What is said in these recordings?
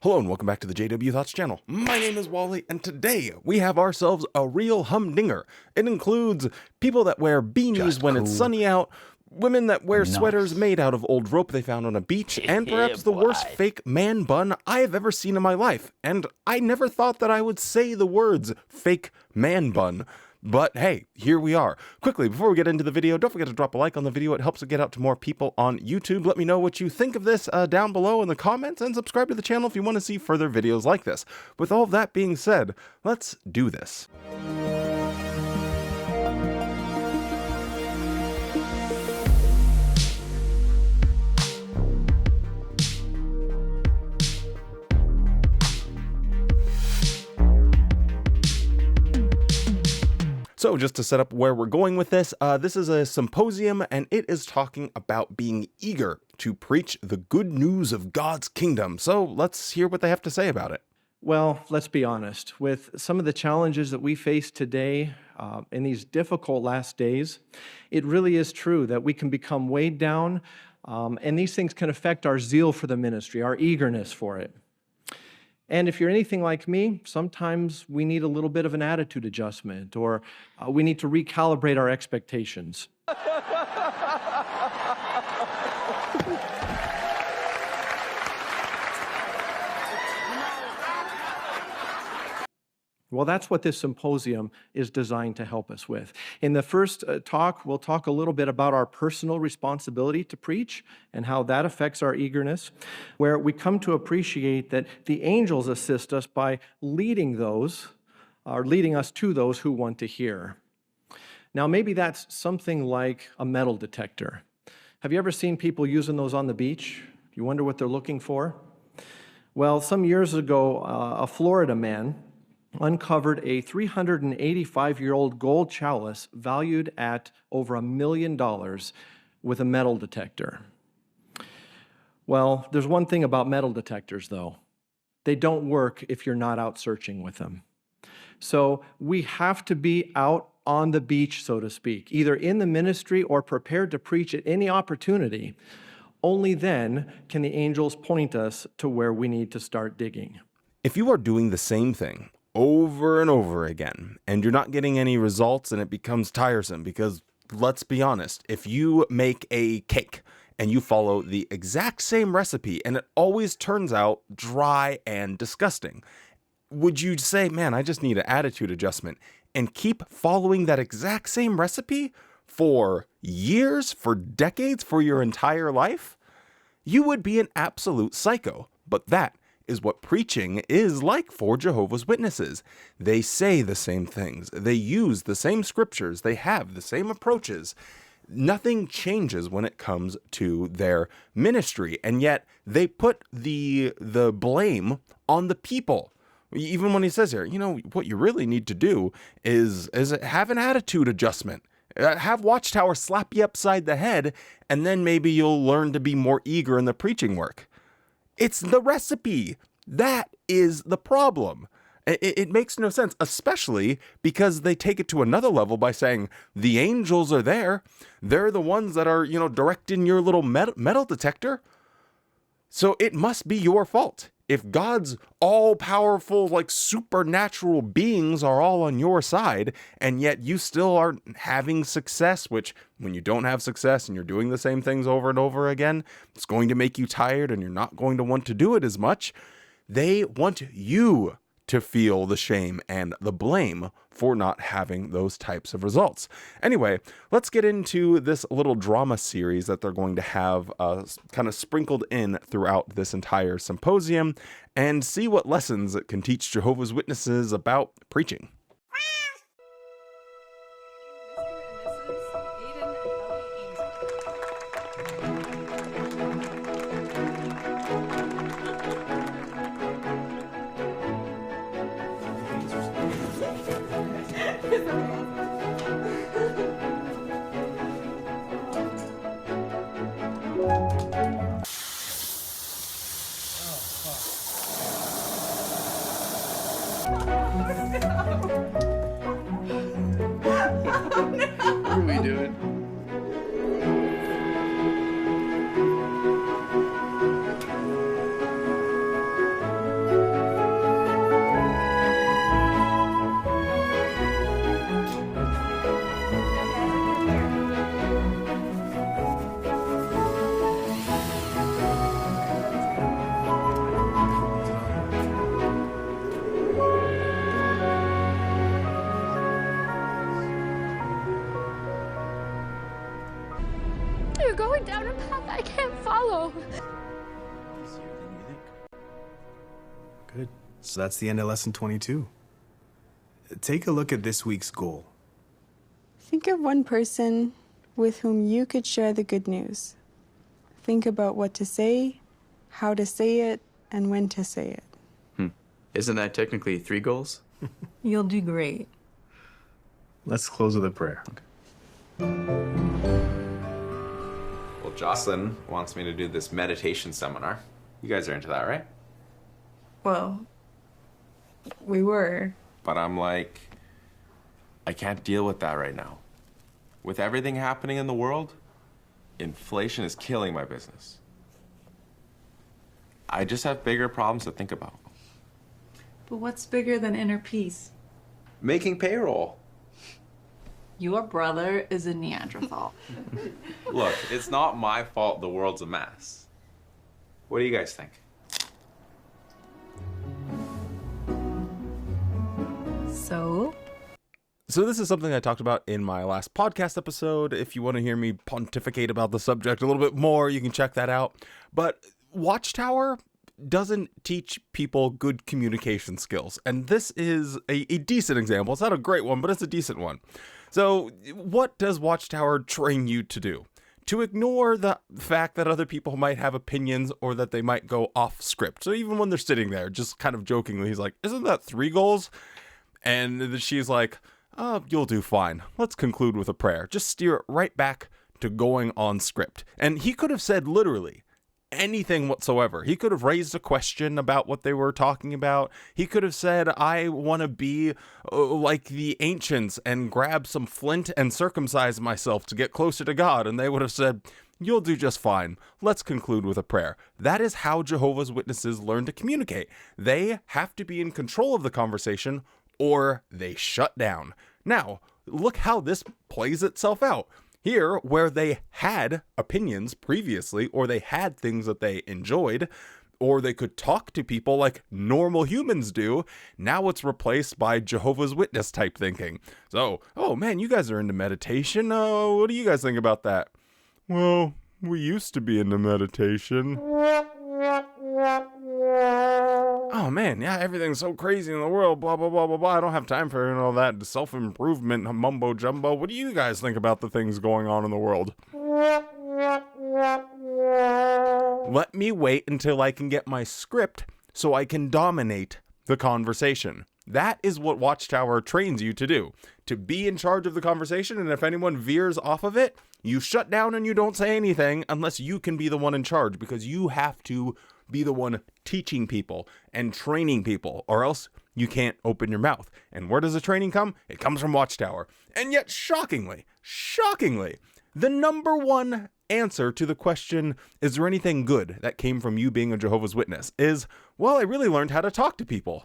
Hello and welcome back to the JW Thoughts channel. My name is Wally and today we have ourselves a real humdinger. It includes people that wear beanies when it's sunny out, women that wear sweaters made out of old rope they found on a beach, and perhaps the worst fake man bun I have ever seen in my life. And I never thought that I would say the words fake man bun. But hey, here we are. Quickly, before we get into the video, don't forget to drop a like on the video. It helps it get out to more people on YouTube. Let me know what you think of this down below in the comments, and subscribe to the channel if you want to see further videos like this. With all of that being said, let's do this. So just to set up where we're going with this, this is a symposium and it is talking about being eager to preach the good news of God's kingdom. So let's hear what they have to say about it. Well, let's be honest. With some of the challenges that we face today in these difficult last days, it really is true that we can become weighed down, and these things can affect our zeal for the ministry, our eagerness for it. And if you're anything like me, sometimes we need a little bit of an attitude adjustment, or we need to recalibrate our expectations. Well, that's what this symposium is designed to help us with. In the first talk, we'll talk a little bit about our personal responsibility to preach and how that affects our eagerness, where we come to appreciate that the angels assist us by leading us to those who want to hear. Now, maybe that's something like a metal detector. Have you ever seen people using those on the beach? You wonder what they're looking for? Well, some years ago, a Florida man uncovered a 385-year-old gold chalice valued at over $1 million with a metal detector. Well, there's one thing about metal detectors, though. They don't work if you're not out searching with them. So we have to be out on the beach, so to speak, either in the ministry or prepared to preach at any opportunity. Only then can the angels point us to where we need to start digging. If you are doing the same thing over and over again, and you're not getting any results, and it becomes tiresome, because let's be honest, if you make a cake and you follow the exact same recipe and it always turns out dry and disgusting, would you say, man, I just need an attitude adjustment, and keep following that exact same recipe for years, for decades, for your entire life? You would be an absolute psycho. But that is what preaching is like for Jehovah's Witnesses. They say the same things. They use the same scriptures. They have the same approaches. Nothing changes when it comes to their ministry. And yet they put the blame on the people. Even when he says here, you know, what you really need to do is have an attitude adjustment. Have Watchtower slap you upside the head, and then maybe you'll learn to be more eager in the preaching work. It's the recipe. That is the problem. It makes no sense, especially because they take it to another level by saying the angels are there. They're the ones that are, directing your little metal detector. So it must be your fault. If God's all-powerful, supernatural beings are all on your side, and yet you still aren't having success, which when you don't have success and you're doing the same things over and over again, it's going to make you tired and you're not going to want to do it as much. They want you to feel the shame and the blame for not having those types of results. Anyway, let's get into this little drama series that they're going to have kind of sprinkled in throughout this entire symposium and see what lessons it can teach Jehovah's Witnesses about preaching. What are we doing? no. Easier than you think. Good. So that's the end of lesson 22. Take a look at this week's goal. Think of one person with whom you could share the good news. Think about what to say, how to say it, and when to say it. Isn't that technically 3 goals? You'll do great. Let's close with a prayer. Well, Jocelyn wants me to do this meditation seminar. You guys are into that, right? Well, we were. But I'm like, I can't deal with that right now. With everything happening in the world, inflation is killing my business. I just have bigger problems to think about. But what's bigger than inner peace? Making payroll. Your brother is a Neanderthal. Look, it's not my fault the world's a mess. What do you guys think? So? So this is something I talked about in my last podcast episode. If you want to hear me pontificate about the subject a little bit more, you can check that out. But Watchtower doesn't teach people good communication skills. And this is a decent example. It's not a great one, but it's a decent one. So what does Watchtower train you to do? To ignore the fact that other people might have opinions or that they might go off script. So even when they're sitting there, just kind of jokingly, he's like, isn't that 3 goals? And she's like, oh, you'll do fine. Let's conclude with a prayer. Just steer it right back to going on script. And he could have said literally anything whatsoever. He could have raised a question about what they were talking about. He could have said, I want to be like the ancients and grab some flint and circumcise myself to get closer to God. And they would have said, you'll do just fine. Let's conclude with a prayer. That is how Jehovah's Witnesses learn to communicate. They have to be in control of the conversation or they shut down. Now, look how this plays itself out. Here, where they had opinions previously, or they had things that they enjoyed, or they could talk to people like normal humans do, now it's replaced by Jehovah's Witness type thinking. So, oh man, you guys are into meditation. What do you guys think about that? Well, we used to be into meditation. Oh man, yeah, everything's so crazy in the world, blah, blah, blah, blah, blah. I don't have time for all that self-improvement mumbo jumbo. What do you guys think about the things going on in the world? Let me wait until I can get my script so I can dominate the conversation. That is what Watchtower trains you to do, to be in charge of the conversation, and if anyone veers off of it, you shut down and you don't say anything unless you can be the one in charge, because you have to be the one teaching people and training people, or else you can't open your mouth. And where does the training come? It comes from Watchtower. And yet, shockingly, the number one answer to the question, is there anything good that came from you being a Jehovah's Witness, is, well, I really learned how to talk to people.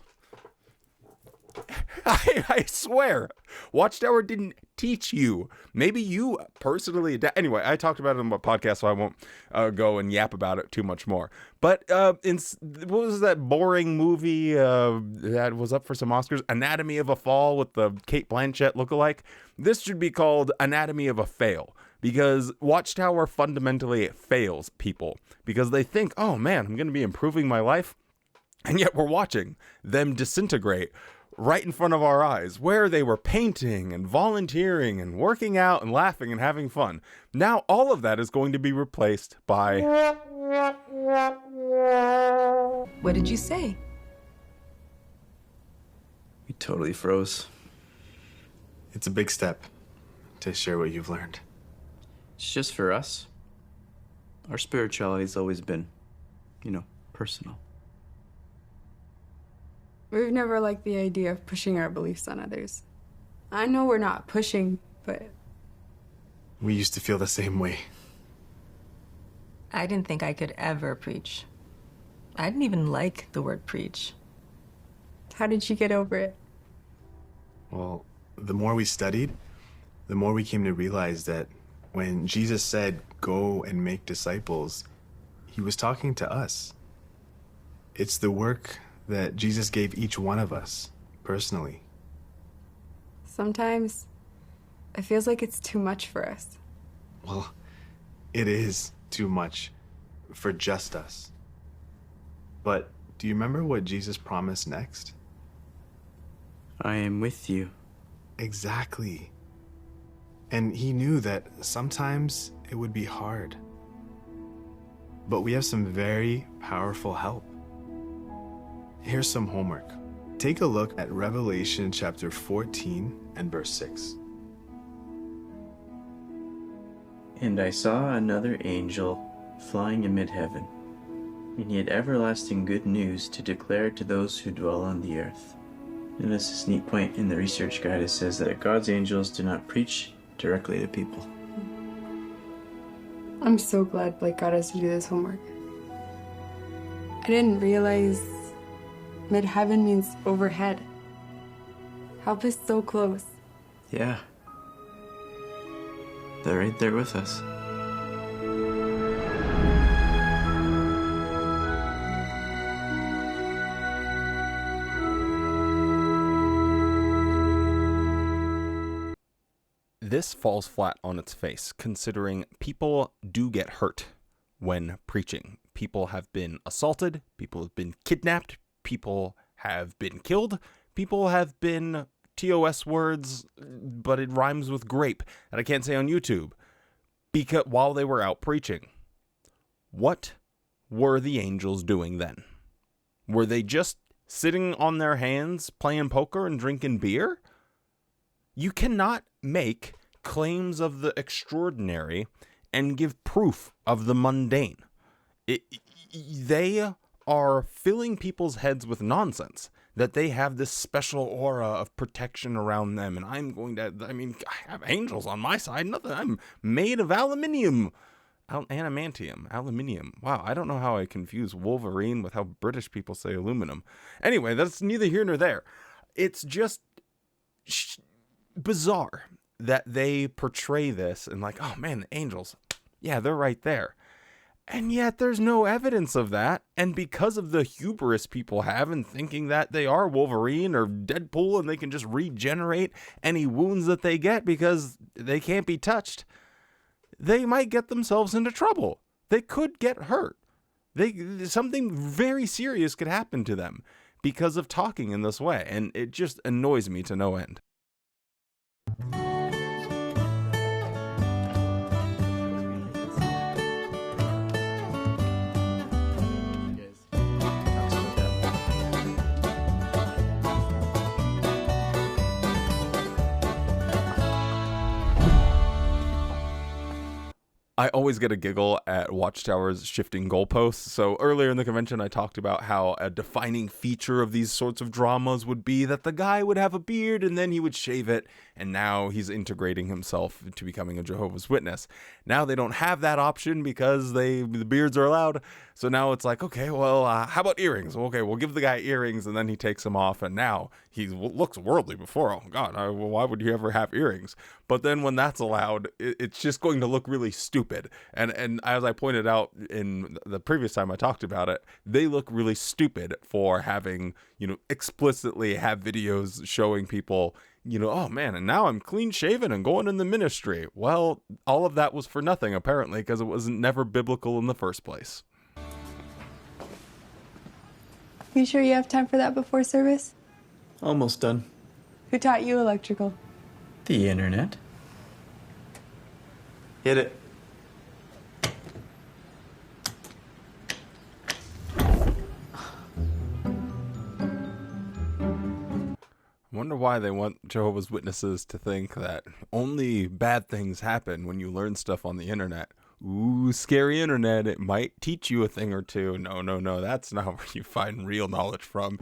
I swear, Watchtower didn't teach you. Maybe you personally. Anyway, I talked about it on my podcast, so I won't go and yap about it too much more. But what was that boring movie that was up for some Oscars? Anatomy of a Fall with the Kate Blanchett lookalike. This should be called Anatomy of a Fail, because Watchtower fundamentally fails people because they think, oh man, I'm going to be improving my life, and yet we're watching them disintegrate right in front of our eyes, where they were painting and volunteering and working out and laughing and having fun. Now all of that is going to be replaced by... What did you say? We totally froze. It's a big step to share what you've learned. It's just for us. Our spirituality's always been, personal. We've never liked the idea of pushing our beliefs on others. I know we're not pushing, but... We used to feel the same way. I didn't think I could ever preach. I didn't even like the word preach. How did you get over it? Well, the more we studied, the more we came to realize that when Jesus said, go and make disciples, he was talking to us. It's the work that Jesus gave each one of us, personally. Sometimes, it feels like it's too much for us. Well, it is too much. for just us. But do you remember what Jesus promised next? I am with you. Exactly. And he knew that sometimes it would be hard. But we have some very powerful help. Here's some homework. Take a look at Revelation chapter 14 and verse 6. And I saw another angel flying amid heaven, and he had everlasting good news to declare to those who dwell on the earth. And this is a neat point in the research guide. It says that God's angels do not preach directly to people. I'm so glad Blake got us to do this homework. I didn't realize mid-heaven means overhead. Help is so close. Yeah. They're right there with us. This falls flat on its face, considering people do get hurt when preaching. People have been assaulted, people have been kidnapped, people have been killed, people have been TOS words, but it rhymes with grape, that I can't say on YouTube, because while they were out preaching. What were the angels doing then? Were they just sitting on their hands, playing poker and drinking beer? You cannot make claims of the extraordinary and give proof of the mundane. They are filling people's heads with nonsense, that they have this special aura of protection around them, and I have angels on my side, nothing, I'm made of aluminium. Aluminium. Wow, I don't know how I confuse Wolverine with how British people say aluminum. Anyway, that's neither here nor there. It's just bizarre that they portray this and like, oh man, the angels, yeah, they're right there. And yet there's no evidence of that. And because of the hubris people have in thinking that they are Wolverine or Deadpool and they can just regenerate any wounds that they get because they can't be touched, they might get themselves into trouble. They could get hurt. Something very serious could happen to them because of talking in this way. And it just annoys me to no end. I always get a giggle at Watchtower's shifting goalposts. So earlier in the convention, I talked about how a defining feature of these sorts of dramas would be that the guy would have a beard and then he would shave it. And now he's integrating himself to becoming a Jehovah's Witness. Now they don't have that option because the beards are allowed. So now it's like, okay, well, how about earrings? Okay, we'll give the guy earrings and then he takes them off. And now he looks worldly before. Oh, God, why would you ever have earrings? But then when that's allowed, it's just going to look really stupid. And as I pointed out in the previous time I talked about it, they look really stupid for having, explicitly have videos showing people, oh man, and now I'm clean shaven and going in the ministry. Well, all of that was for nothing, apparently, because it was never biblical in the first place. You sure you have time for that before service? Almost done. Who taught you electrical? The internet. Hit it. I wonder why they want Jehovah's Witnesses to think that only bad things happen when you learn stuff on the internet. Ooh, scary internet, it might teach you a thing or two. No, that's not where you find real knowledge from.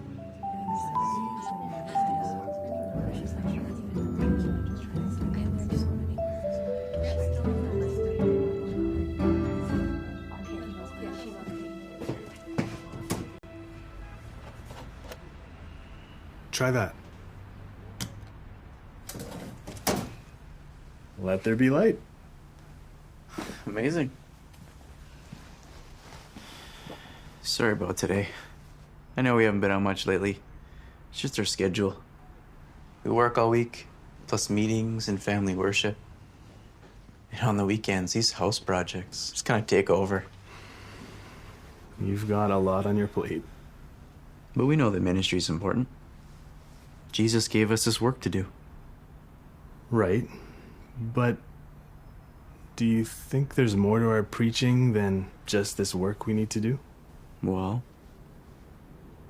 Try that. Let there be light. Amazing. Sorry about today. I know we haven't been out much lately. It's just our schedule. We work all week, plus meetings and family worship. And on the weekends, these house projects just kind of take over. You've got a lot on your plate. But we know that ministry is important. Jesus gave us this work to do. Right. But do you think there's more to our preaching than just this work we need to do? Well,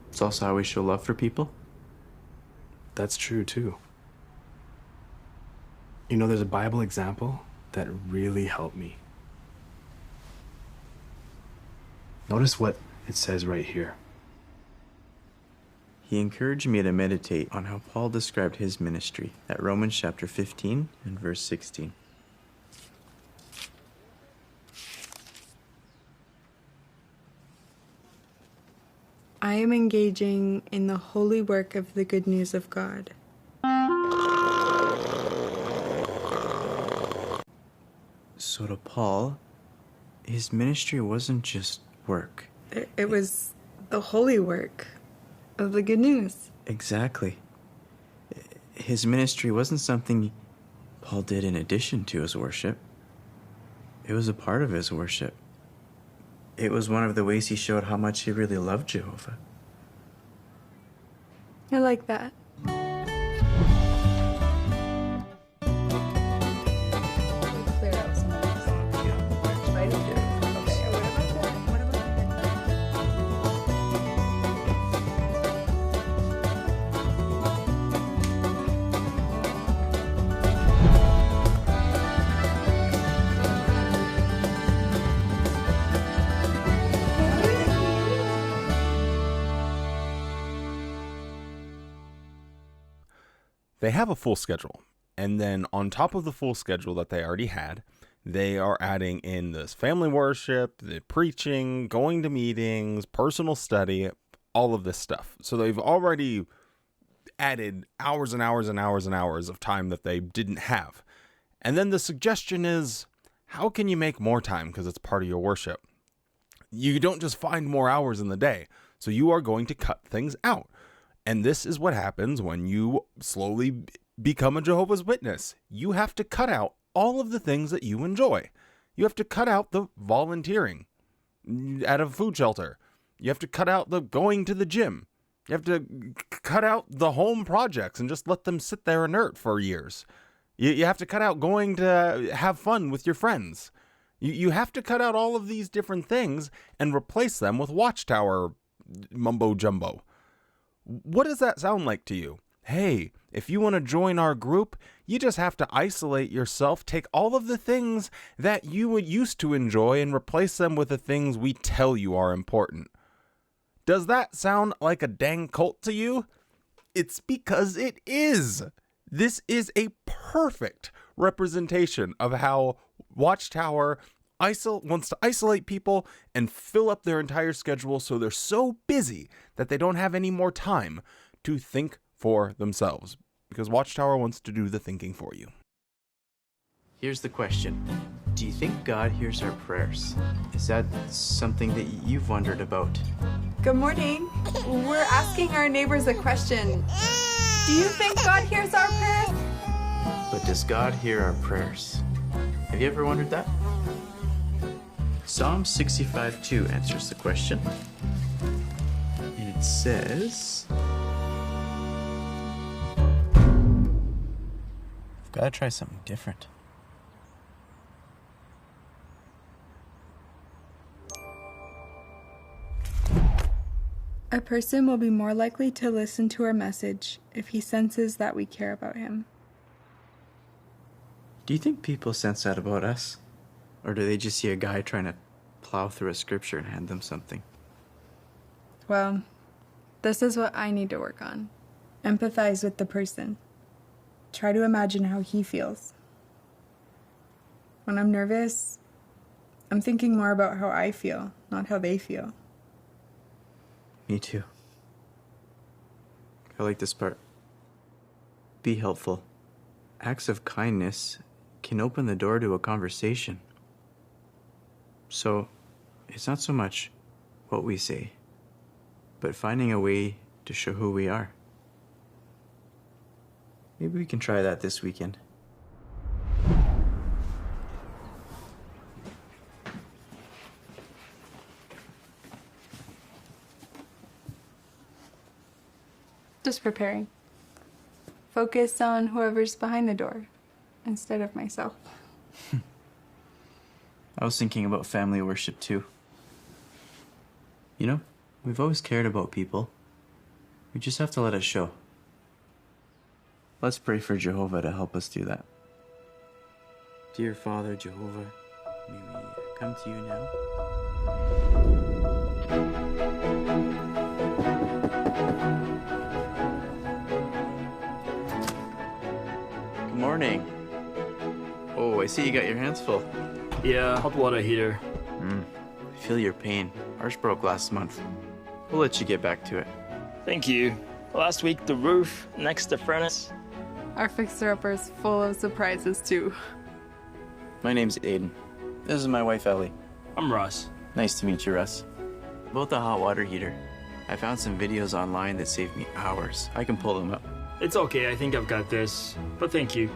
it's also how we show love for people. That's true, too. You know, there's a Bible example that really helped me. Notice what it says right here. He encouraged me to meditate on how Paul described his ministry at Romans chapter 15 and verse 16. I am engaging in the holy work of the good news of God. So to Paul, his ministry wasn't just work. It was the holy work of the good news. Exactly. His ministry wasn't something Paul did in addition to his worship. It was a part of his worship. It was one of the ways he showed how much he really loved Jehovah. I like that. They have a full schedule, and then on top of the full schedule that they already had, they are adding in this family worship, the preaching, going to meetings, personal study, all of this stuff. So they've already added hours and hours and hours and hours of time that they didn't have. And then the suggestion is, how can you make more time because it's part of your worship? You don't just find more hours in the day, so you are going to cut things out. And this is what happens when you slowly become a Jehovah's Witness. You have to cut out all of the things that you enjoy. You have to cut out the volunteering at a food shelter. You have to cut out the going to the gym. You have to cut out the home projects and just let them sit there inert for years. You have to cut out going to have fun with your friends. You have to cut out all of these different things and replace them with Watchtower mumbo jumbo. What does that sound like to you? Hey, if you want to join our group, you just have to isolate yourself, take all of the things that you would used to enjoy and replace them with the things we tell you are important. Does that sound like a dang cult to you? It's because it is. This is a perfect representation of how Watchtower wants to isolate people and fill up their entire schedule so they're so busy that they don't have any more time to think for themselves, because Watchtower wants to do the thinking for you. Here's the question. Do you think God hears our prayers? Is that something that you've wondered about? Good morning. We're asking our neighbors a question. Do you think God hears our prayers? But does God hear our prayers? Have you ever wondered that? Psalm 65:2 answers the question. And it says, I've got to try something different. A person will be more likely to listen to our message if he senses that we care about him. Do you think people sense that about us? Or do they just see a guy trying to plow through a scripture and hand them something? Well, this is what I need to work on. Empathize with the person. Try to imagine how he feels. When I'm nervous, I'm thinking more about how I feel, not how they feel. Me too. I like this part. Be helpful. Acts of kindness can open the door to a conversation. So, it's not so much what we say, but finding a way to show who we are. Maybe we can try that this weekend. Just preparing. Focus on whoever's behind the door instead of myself. I was thinking about family worship too. You know, we've always cared about people. We just have to let it show. Let's pray for Jehovah to help us do that. Dear Father Jehovah, may we come to you now. Good morning. Oh, I see you got your hands full. Yeah, hot water heater. I feel your pain. Ours broke last month. We'll let you get back to it. Thank you. Last week, the roof next to furnace. Our fixer-upper's full of surprises too. My name's Aiden. This is my wife, Ellie. I'm Russ. Nice to meet you, Russ. About the hot water heater, I found some videos online that saved me hours. I can pull them up. It's okay, I think I've got this. But thank you.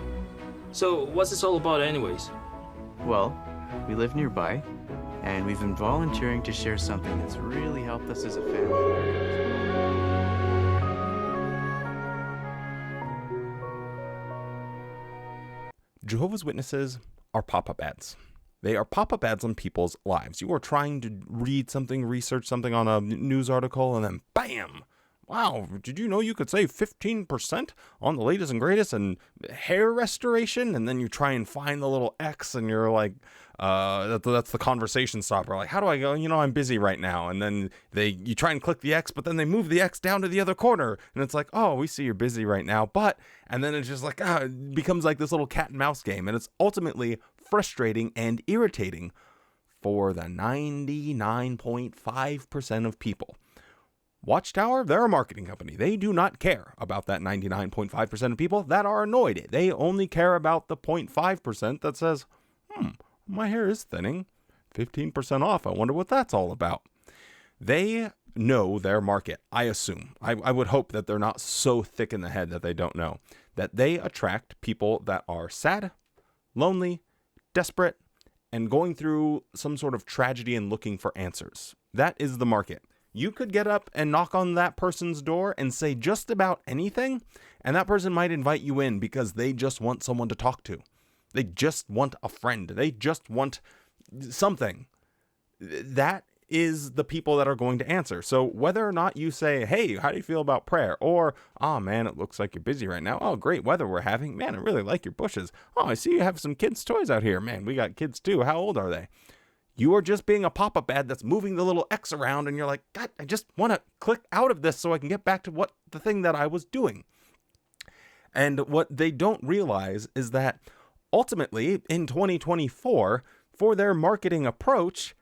So, what's this all about anyways? Well, we live nearby, and we've been volunteering to share something that's really helped us as a family. Jehovah's Witnesses are pop-up ads. They are pop-up ads on people's lives. You are trying to read something, research something on a news article, and then bam! Wow, did you know you could save 15% on the latest and greatest and hair restoration? And then you try and find the little X and you're like, that's the conversation stopper. Like, how do I go? You know, I'm busy right now. And then you try and click the X, but then they move the X down to the other corner. And it's like, oh, we see you're busy right now. And then it's just like, it becomes like this little cat and mouse game. And it's ultimately frustrating and irritating for the 99.5% of people. Watchtower, they're a marketing company. They do not care about that 99.5% of people that are annoyed. They only care about the 0.5% that says, my hair is thinning. 15% off. I wonder what that's all about. They know their market, I assume. I would hope that they're not so thick in the head that they don't know. That they attract people that are sad, lonely, desperate, and going through some sort of tragedy and looking for answers. That is the market. You could get up and knock on that person's door and say just about anything, and that person might invite you in because they just want someone to talk to. They just want a friend. They just want something. That is the people that are going to answer. So whether or not you say, hey, how do you feel about prayer? Or, oh man, it looks like you're busy right now. Oh, great weather we're having. Man, I really like your bushes. Oh, I see you have some kids' toys out here. Man, we got kids too. How old are they? You are just being a pop-up ad that's moving the little X around and you're like, God, I just want to click out of this so I can get back to the thing that I was doing. And what they don't realize is that ultimately in 2024, for their marketing approach,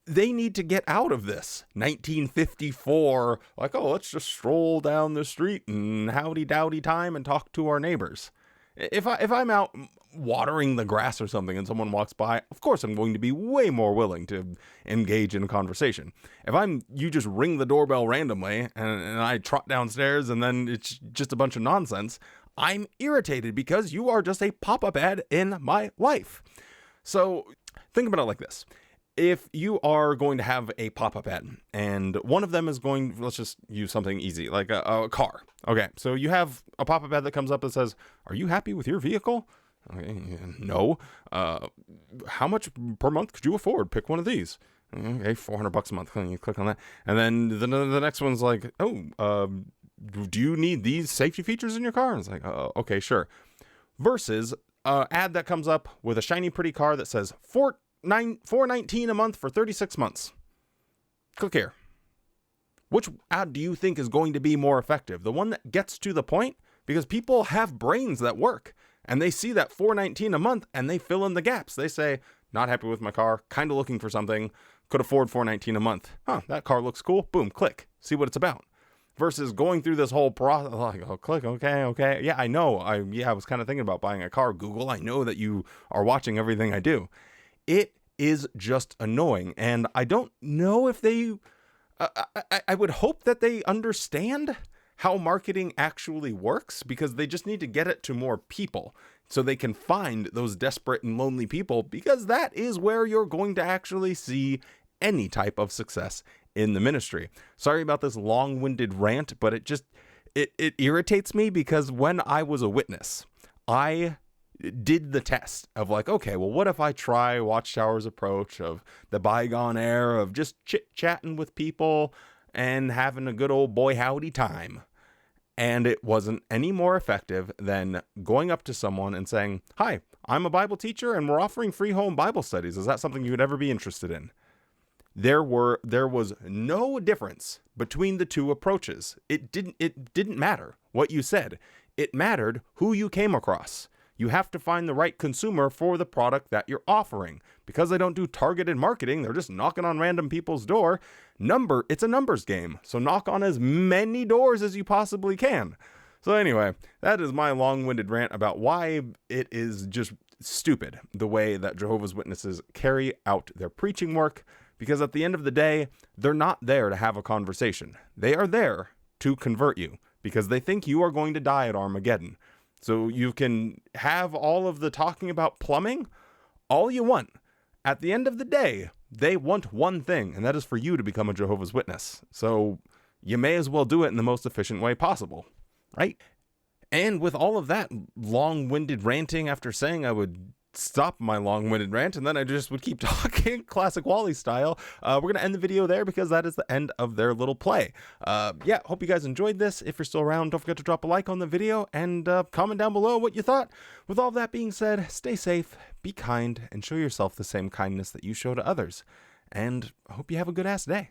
they need to get out of this 1954, like, oh, let's just stroll down the street and howdy-dowdy time and talk to our neighbors. If I'm out watering the grass or something and someone walks by, of course I'm going to be way more willing to engage in a conversation. If you just ring the doorbell randomly and I trot downstairs and then it's just a bunch of nonsense, I'm irritated because you are just a pop-up ad in my life. So think about it like this. If you are going to have a pop-up ad and one of them is going, let's just use something easy, like a car. Okay, so you have a pop-up ad that comes up that says, are you happy with your vehicle? Okay, no. How much per month could you afford? Pick one of these. Okay, $400 a month. You click on that. And then the next one's like, do you need these safety features in your car? And it's like, okay, sure. Versus an ad that comes up with a shiny, pretty car that says $419 a month for 36 months. Click here. Which ad do you think is going to be more effective? The one that gets to the point? Because people have brains that work and they see that $419 a month and they fill in the gaps. They say, not happy with my car, kind of looking for something, could afford $419 a month. That car looks cool. Boom, click. See what it's about. Versus going through this whole process, like, oh, click, okay. Yeah, I know. I was kind of thinking about buying a car. Google, I know that you are watching everything I do. It is just annoying. And I don't know if I would hope that they understand how marketing actually works, because they just need to get it to more people so they can find those desperate and lonely people, because that is where you're going to actually see any type of success in the ministry. Sorry about this long-winded rant, but it irritates me because when I was a witness, I did the test of like, okay, well, what if I try Watchtower's approach of the bygone era of just chit-chatting with people and having a good old boy howdy time? And it wasn't any more effective than going up to someone and saying, hi, I'm a Bible teacher and we're offering free home Bible studies. Is that something you would ever be interested in? There was no difference between the two approaches. It didn't matter what you said. It mattered who you came across. You have to find the right consumer for the product that you're offering. Because they don't do targeted marketing, they're just knocking on random people's door. It's a numbers game. So knock on as many doors as you possibly can. So anyway, that is my long-winded rant about why it is just stupid the way that Jehovah's Witnesses carry out their preaching work. Because at the end of the day, they're not there to have a conversation. They are there to convert you because they think you are going to die at Armageddon. So you can have all of the talking about plumbing all you want. At the end of the day, they want one thing, and that is for you to become a Jehovah's Witness. So you may as well do it in the most efficient way possible, right? And with all of that long-winded ranting after saying I would stop my long-winded rant and then I just would keep talking classic Wally style, we're gonna end the video there because that is the end of their little play. Yeah, hope you guys enjoyed this. If you're still around, don't forget to drop a like on the video and comment down below what you thought. With all that being said, stay safe, be kind, and show yourself the same kindness that you show to others, and I hope you have a good ass day.